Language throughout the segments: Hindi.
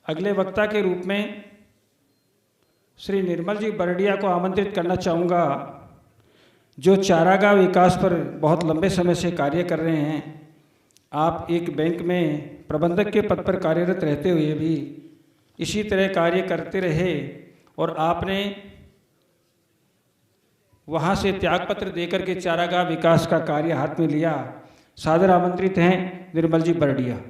अगले वक्ता के रूप में श्री निर्मल जी बरडिया को आमंत्रित करना चाहूँगा, जो चारागाह विकास पर बहुत लंबे समय से कार्य कर रहे हैं। आप एक बैंक में प्रबंधक के पद पर कार्यरत रहते हुए भी इसी तरह कार्य करते रहे और आपने वहाँ से त्यागपत्र देकर के चारागाह विकास का कार्य हाथ में लिया। सादर आमंत्रित हैं निर्मल जी बरडिया।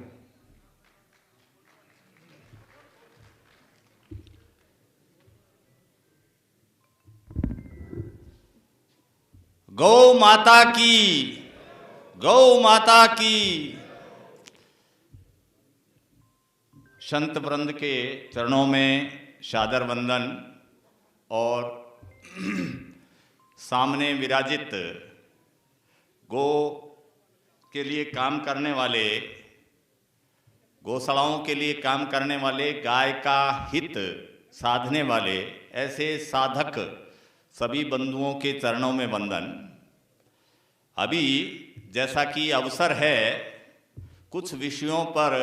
गौ माता की, गौ माता की। संत वृंद के चरणों में सादर वंदन और सामने विराजित गौ के लिए काम करने वाले, गौशालाओं के लिए काम करने वाले, गाय का हित साधने वाले ऐसे साधक सभी बंधुओं के चरणों में वंदन। अभी जैसा कि अवसर है, कुछ विषयों पर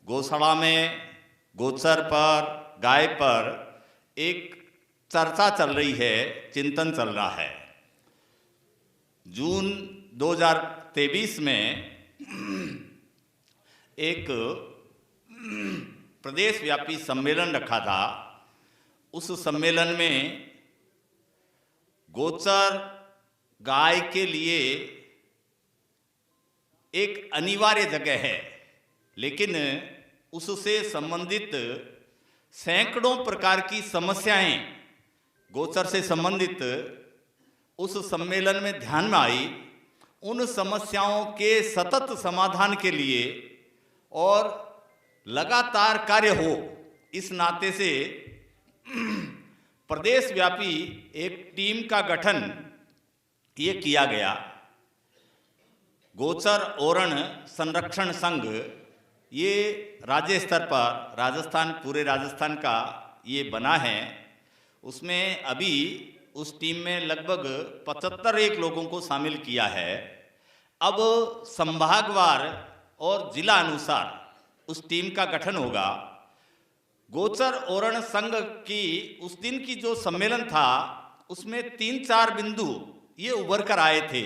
गौशाला में, गोचर पर, गाय पर एक चर्चा चल रही है, चिंतन चल रहा है। जून 2023 में एक प्रदेश व्यापी सम्मेलन रखा था। उस सम्मेलन में गोचर गाय के लिए एक अनिवार्य जगह है, लेकिन उससे संबंधित सैकड़ों प्रकार की समस्याएं गोचर से संबंधित उस सम्मेलन में ध्यान में आई। उन समस्याओं के सतत समाधान के लिए और लगातार कार्य हो, इस नाते से प्रदेश व्यापी एक टीम का गठन ये किया गया। गोचर ओरण संरक्षण संघ, ये राज्य स्तर पर राजस्थान, पूरे राजस्थान का ये बना है। उसमें अभी उस टीम में लगभग 75 लोगों को शामिल किया है। अब संभागवार और जिला अनुसार उस टीम का गठन होगा। गोचर ओरण संघ की उस दिन की जो सम्मेलन था, उसमें 3-4 बिंदु ये उभर कर आए थे।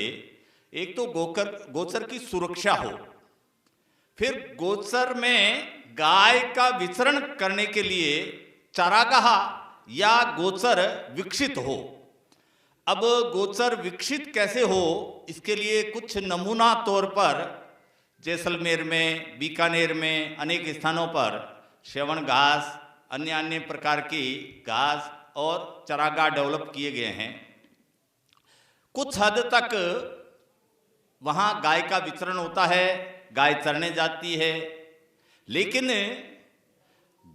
एक तो गोचर की सुरक्षा हो, फिर गोचर में गाय का विचरण करने के लिए चारागाह या गोचर विकसित हो। अब गोचर विकसित कैसे हो, इसके लिए कुछ नमूना तौर पर जैसलमेर में, बीकानेर में अनेक स्थानों पर श्रवण घास, अन्य अन्य प्रकार की घास और चारागाह डेवलप किए गए हैं। कुछ हद तक वहाँ गाय का विचरण होता है, गाय चरने जाती है, लेकिन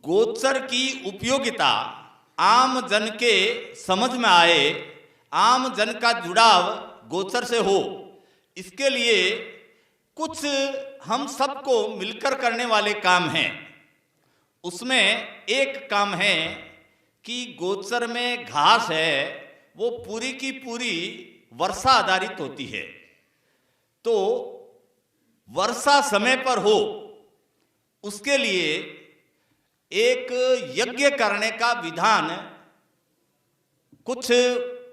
गोचर की उपयोगिता आम जन के समझ में आए, आम जन का जुड़ाव गोचर से हो, इसके लिए कुछ हम सबको मिलकर करने वाले काम हैं। उसमें एक काम है कि गोचर में घास है वो पूरी की पूरी वर्षा आधारित होती है, तो वर्षा समय पर हो, उसके लिए एक यज्ञ करने का विधान कुछ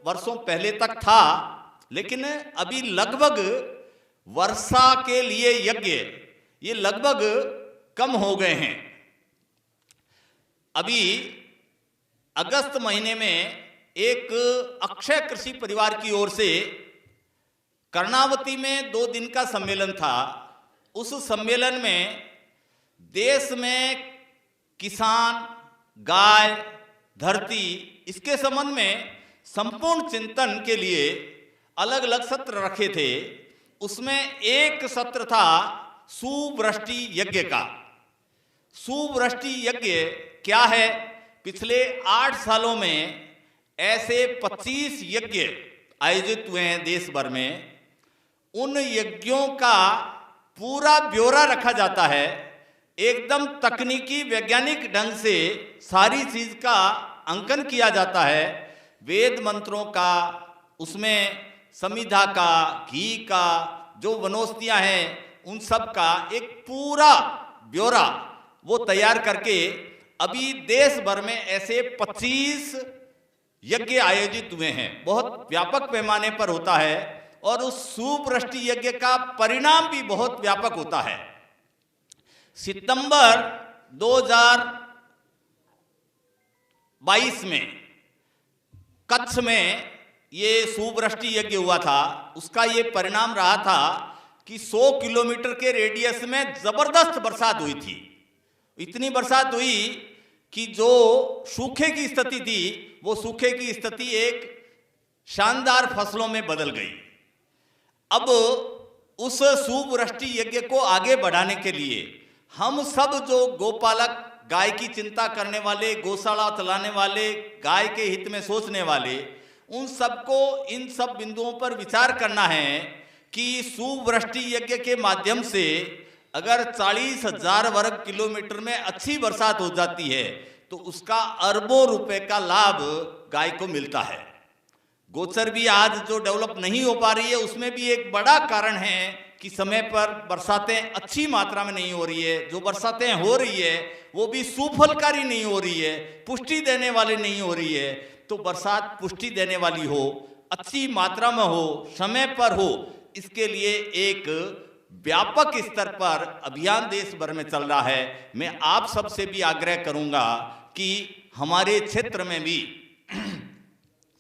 वर्षों पहले तक था, लेकिन अभी लगभग वर्षा के लिए यज्ञ ये लगभग कम हो गए हैं। अभी अगस्त महीने में एक अक्षय कृषि परिवार की ओर से कर्णावती में 2 दिन का सम्मेलन था। उस सम्मेलन में देश में किसान, गाय, धरती, इसके संबंध में संपूर्ण चिंतन के लिए अलग अलग सत्र रखे थे। उसमें एक सत्र था सुवृष्टि यज्ञ का। सुवृष्टि यज्ञ क्या है? पिछले 8 सालों में ऐसे 25 यज्ञ आयोजित हुए हैं देश भर में। उन यज्ञों का पूरा ब्यौरा रखा जाता है, एकदम तकनीकी वैज्ञानिक ढंग से सारी चीज का अंकन किया जाता है। वेद मंत्रों का, उसमें समिधा का, घी का, जो वनौषधियां हैं उन सब का एक पूरा ब्यौरा वो तैयार करके अभी देश भर में ऐसे 25 यज्ञ आयोजित हुए हैं, बहुत व्यापक पैमाने पर होता है और उस सुवृष्टि यज्ञ का परिणाम भी बहुत व्यापक होता है। सितंबर 2022 में कच्छ में ये सुवृष्टि यज्ञ हुआ था। उसका ये परिणाम रहा था कि 100 किलोमीटर के रेडियस में जबरदस्त बरसात हुई थी। इतनी बरसात हुई कि जो सूखे की स्थिति थी वो सूखे की स्थिति एक शानदार फसलों में बदल गई। अब उस सुवृष्टि यज्ञ को आगे बढ़ाने के लिए हम सब जो गोपालक, गाय की चिंता करने वाले, गौशाला चलाने वाले, गाय के हित में सोचने वाले, उन सबको इन सब बिंदुओं पर विचार करना है कि सुवृष्टि यज्ञ के माध्यम से अगर 40,000 वर्ग किलोमीटर में अच्छी बरसात हो जाती है तो उसका अरबों रुपए का लाभ गाय को मिलता है। गोचर भी आज जो डेवलप नहीं हो पा रही है उसमें भी एक बड़ा कारण है कि समय पर बरसातें अच्छी मात्रा में नहीं हो रही है। जो बरसातें हो रही है वो भी सुफलकारी नहीं हो रही है, पुष्टि देने वाली नहीं हो रही है। तो बरसात पुष्टि देने वाली हो, अच्छी मात्रा में हो, समय पर हो, इसके लिए एक व्यापक स्तर पर अभियान देश भर में चल रहा है। मैं आप सबसे भी आग्रह करूंगा कि हमारे क्षेत्र में भी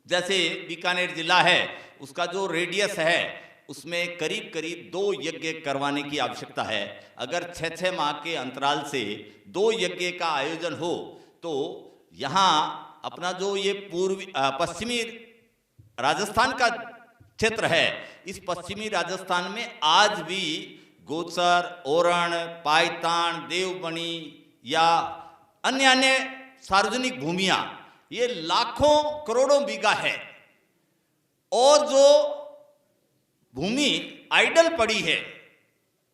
जैसे बीकानेर जिला है उसका जो रेडियस है उसमें करीब करीब 2 यज्ञ करवाने की आवश्यकता है। अगर 6-6 माह के अंतराल से 2 यज्ञ का आयोजन हो तो यहाँ अपना जो ये पश्चिमी राजस्थान का क्षेत्र है, इस पश्चिमी राजस्थान में आज भी गोचर, ओरण, पायतान, देवबनी या अन्य अन्य सार्वजनिक भूमियां ये लाखों करोड़ों बीघा है और जो भूमि आइडल पड़ी है,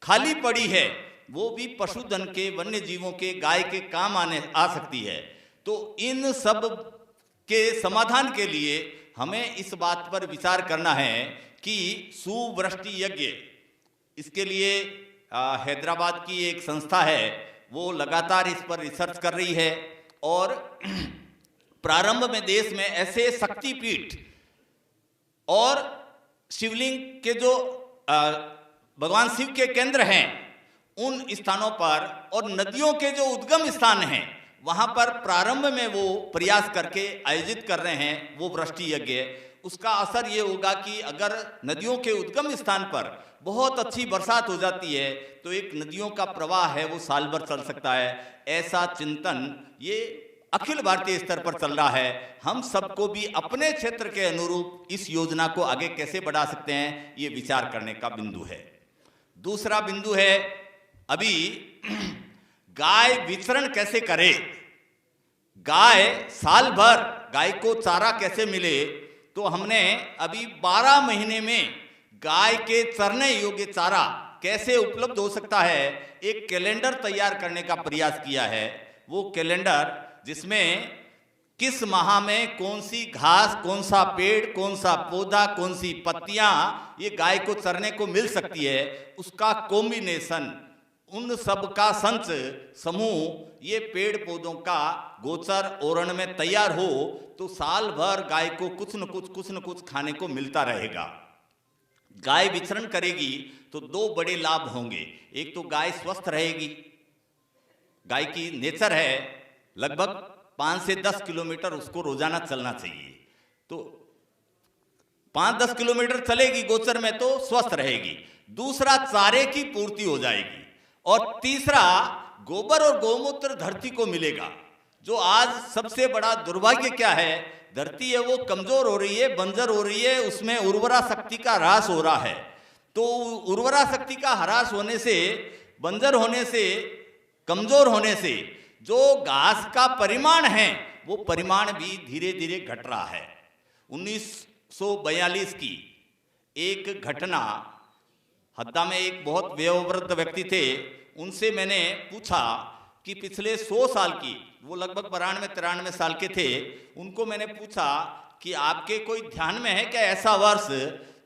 खाली पड़ी है, वो भी पशुधन के, वन्य जीवों के, गाय के काम आ सकती है। तो इन सब के समाधान के लिए हमें इस बात पर विचार करना है कि सुवृष्टि यज्ञ, इसके लिए हैदराबाद की एक संस्था है वो लगातार इस पर रिसर्च कर रही है और प्रारंभ में देश में ऐसे शक्तिपीठ और शिवलिंग के जो भगवान शिव के केंद्र हैं उन स्थानों पर और नदियों के जो उद्गम स्थान हैं वहां पर प्रारंभ में वो प्रयास करके आयोजित कर रहे हैं वो वृष्टि यज्ञ। उसका असर ये होगा कि अगर नदियों के उद्गम स्थान पर बहुत अच्छी बरसात हो जाती है तो एक नदियों का प्रवाह है वो साल भर चल सकता है। ऐसा चिंतन ये अखिल भारतीय स्तर पर चल रहा है। हम सबको भी अपने क्षेत्र के अनुरूप इस योजना को आगे कैसे बढ़ा सकते हैं ये विचार करने का बिंदु है। दूसरा बिंदु है अभी गाय विचरण कैसे करे, गाय साल भर गाय को चारा कैसे मिले। तो हमने अभी 12 महीने में गाय के चरने योग्य चारा कैसे उपलब्ध हो सकता है एक कैलेंडर तैयार करने का प्रयास किया है। वो कैलेंडर जिसमें किस माह में कौन सी घास, कौन सा पेड़, कौन सा पौधा, कौन सी पत्तियां ये गाय को चरने को मिल सकती है, उसका कॉम्बिनेशन, उन सब का संच समूह ये पेड़ पौधों का गोचर ओरण में तैयार हो तो साल भर गाय को कुछ न कुछ खाने को मिलता रहेगा। गाय विचरण करेगी तो 2 बड़े लाभ होंगे। एक तो गाय स्वस्थ रहेगी, गाय की नेचर है लगभग 5 से 10 किलोमीटर उसको रोजाना चलना चाहिए, तो 5-10 किलोमीटर चलेगी गोचर में तो स्वस्थ रहेगी। दूसरा चारे की पूर्ति हो जाएगी और तीसरा गोबर और गौमूत्र धरती को मिलेगा। जो आज सबसे बड़ा दुर्भाग्य क्या है, धरती है वो कमजोर हो रही है, बंजर हो रही है, उसमें उर्वरा शक्ति का ह्रास हो रहा है। तो उर्वरा शक्ति का ह्रास होने से, बंजर होने से, कमजोर होने से जो घास का परिमाण है वो परिमाण भी धीरे धीरे घट रहा है। 1942 की एक घटना, हद्दा में एक बहुत वयोवृद्ध व्यक्ति थे, उनसे मैंने पूछा कि पिछले 100 साल की, वो लगभग 92-93 साल के थे, उनको मैंने पूछा कि आपके कोई ध्यान में है क्या ऐसा वर्ष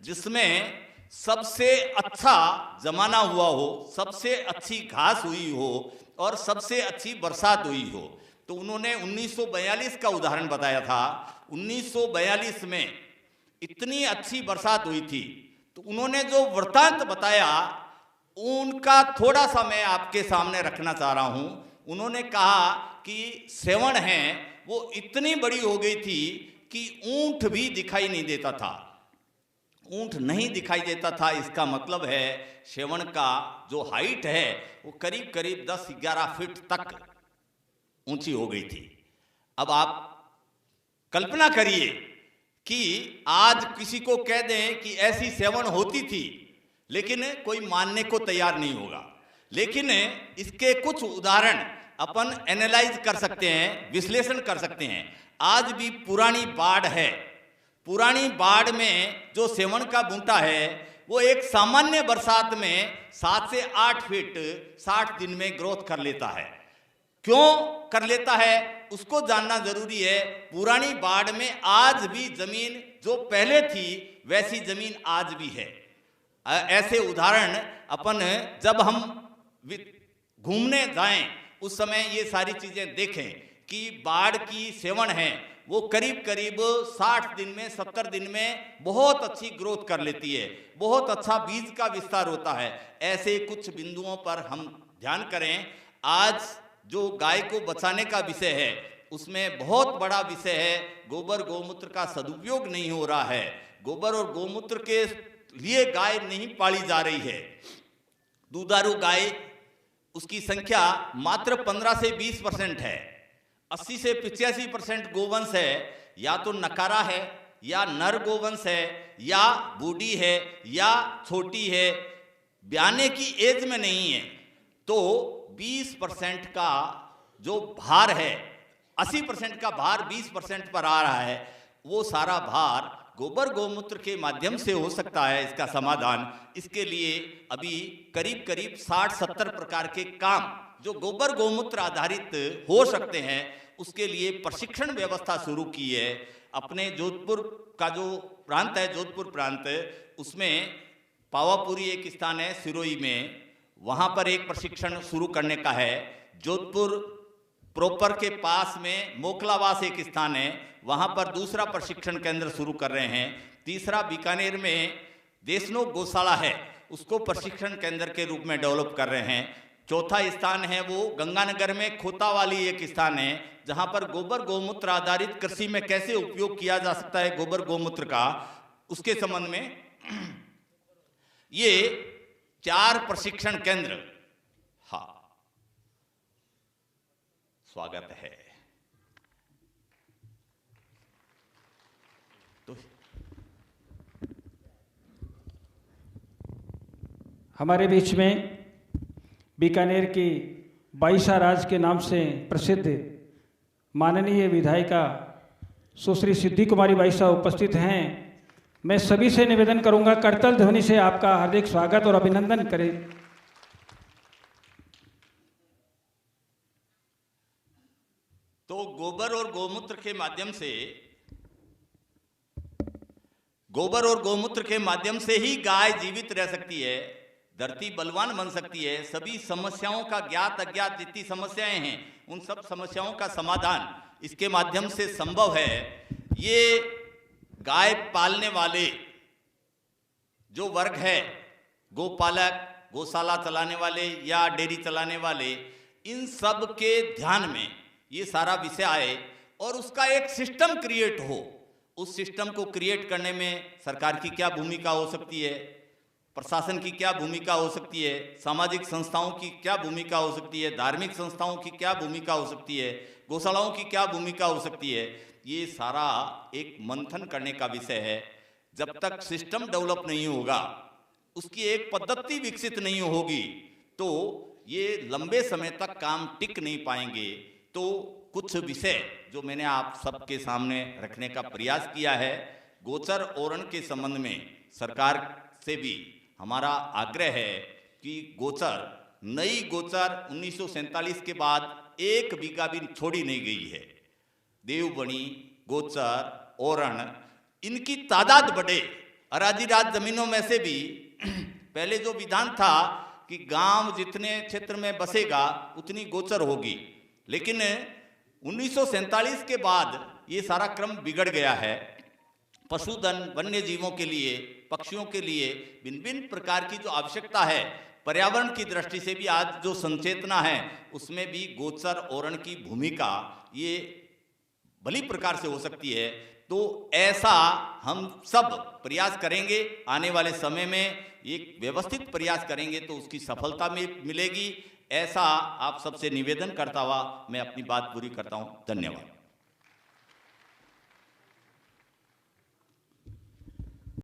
जिसमें सबसे अच्छा जमाना हुआ हो, सबसे अच्छी घास हुई हो और सबसे अच्छी बरसात हुई हो। तो उन्होंने 1942 का उदाहरण बताया था। 1942 में इतनी अच्छी बरसात हुई थी, तो उन्होंने जो वृत्तांत बताया उनका थोड़ा सा मैं आपके सामने रखना चाह रहा हूं। उन्होंने कहा कि सेवण है वो इतनी बड़ी हो गई थी कि ऊंट भी दिखाई नहीं देता था। ऊंट नहीं दिखाई देता था, इसका मतलब है सेवण का जो हाइट है वो करीब करीब 10-11 फीट तक ऊंची हो गई थी। अब आप कल्पना करिए कि आज किसी को कह दें कि ऐसी सेवण होती थी, लेकिन कोई मानने को तैयार नहीं होगा। लेकिन इसके कुछ उदाहरण अपन एनालाइज कर सकते हैं, विश्लेषण कर सकते हैं। आज भी पुरानी बाढ़ है, पुरानी बाढ़ में जो सेवण का बूटा है वो एक सामान्य बरसात में 7 से 8 फीट 60 दिन में ग्रोथ कर लेता है। क्यों कर लेता है उसको जानना जरूरी है। पुरानी बाढ़ में आज भी जमीन जो पहले थी वैसी जमीन आज भी है। ऐसे उदाहरण अपन जब हम घूमने जाएं उस समय ये सारी चीजें देखें कि बाढ़ की सेवण है वो करीब करीब 60 दिन में 70 दिन में बहुत अच्छी ग्रोथ कर लेती है, बहुत अच्छा बीज का विस्तार होता है। ऐसे कुछ बिंदुओं पर हम ध्यान करें। आज जो गाय को बचाने का विषय है उसमें बहुत बड़ा विषय है, गोबर गौमूत्र का सदुपयोग नहीं हो रहा है। गोबर और गौमूत्र के लिए गाय नहीं पाली जा रही है। दूधारू गाय उसकी संख्या मात्र 15 से 20% है। 80 से 85% गोवंश है, या तो नकारा है या नर गोवंश है या बूढ़ी है या छोटी है, ब्याने की एज में नहीं है। तो 20% का जो भार है, 80% का भार 20% पर आ रहा है। वो सारा भार गोबर गौमूत्र के माध्यम से हो सकता है। इसका समाधान, इसके लिए अभी करीब करीब 60-70 प्रकार के काम जो गोबर गौमूत्र आधारित हो सकते हैं, उसके लिए प्रशिक्षण व्यवस्था शुरू की है। अपने जोधपुर का जो प्रांत है, जोधपुर प्रांत, उसमें पावापुरी एक स्थान है सिरोही में, वहाँ पर एक प्रशिक्षण शुरू करने का है। जोधपुर प्रॉपर के पास में मोकलावास एक स्थान है, वहाँ पर दूसरा प्रशिक्षण केंद्र शुरू कर रहे हैं। तीसरा बीकानेर में देशनोक गौशाला है, उसको प्रशिक्षण केंद्र के रूप में डेवलप कर रहे हैं। चौथा स्थान है वो गंगानगर में खोतावाली एक स्थान है, जहाँ पर गोबर गौमूत्र आधारित कृषि में कैसे उपयोग किया जा सकता है गोबर गौमूत्र का, उसके संबंध में ये 4 प्रशिक्षण केंद्र। हाँ, स्वागत है। तो हमारे बीच में बीकानेर की बाईसा राज के नाम से प्रसिद्ध माननीय विधायिका सुश्री सिद्धि कुमारी बाईसा उपस्थित हैं। मैं सभी से निवेदन करूंगा करतल ध्वनि से आपका हार्दिक स्वागत और अभिनंदन करें। तो गोबर और गौमूत्र के माध्यम से, गोबर और गौमूत्र के माध्यम से ही गाय जीवित रह सकती है, धरती बलवान बन सकती है। सभी समस्याओं का, ज्ञात अज्ञात जितनी समस्याएं हैं, उन सब समस्याओं का समाधान इसके माध्यम से संभव है। ये गाय पालने वाले जो वर्ग है, गोपालक, गौशाला चलाने वाले या डेयरी चलाने वाले, इन सब के ध्यान में ये सारा विषय आए और उसका एक सिस्टम क्रिएट हो। उस सिस्टम को क्रिएट करने में सरकार की क्या भूमिका हो सकती है, प्रशासन की क्या भूमिका हो सकती है, सामाजिक संस्थाओं की क्या भूमिका हो सकती है, धार्मिक संस्थाओं की क्या भूमिका हो सकती है, गौशालाओं की क्या भूमिका हो सकती है, ये सारा एक मंथन करने का विषय है। जब तक सिस्टम डेवलप नहीं होगा, उसकी एक पद्धति विकसित नहीं होगी, तो ये लंबे समय तक काम टिक नहीं पाएंगे। तो कुछ विषय जो मैंने आप सबके सामने रखने का प्रयास किया है। गोचर ओरण के संबंध में सरकार से भी हमारा आग्रह है कि गोचर, नई गोचर 1947 के बाद एक बीघा भी छोड़ी नहीं गई है। देवबनी, गोचर, ओरण, इनकी तादाद बढ़े। अराजीराज जमीनों में से भी पहले जो विधान था कि गांव जितने क्षेत्र में बसेगा उतनी गोचर होगी, लेकिन 1947 के बाद ये सारा क्रम बिगड़ गया है। पशुधन, वन्य जीवों के लिए, पक्षियों के लिए भिन्न भिन्न प्रकार की जो आवश्यकता है, पर्यावरण की दृष्टि से भी आज जो संचेतना है उसमें भी गोचर ओरण की भूमिका ये भली प्रकार से हो सकती है। तो ऐसा हम सब प्रयास करेंगे, आने वाले समय में एक व्यवस्थित प्रयास करेंगे तो उसकी सफलता मिलेगी। ऐसा आप सबसे निवेदन करता हुआ मैं अपनी बात पूरी करता हूं। धन्यवाद।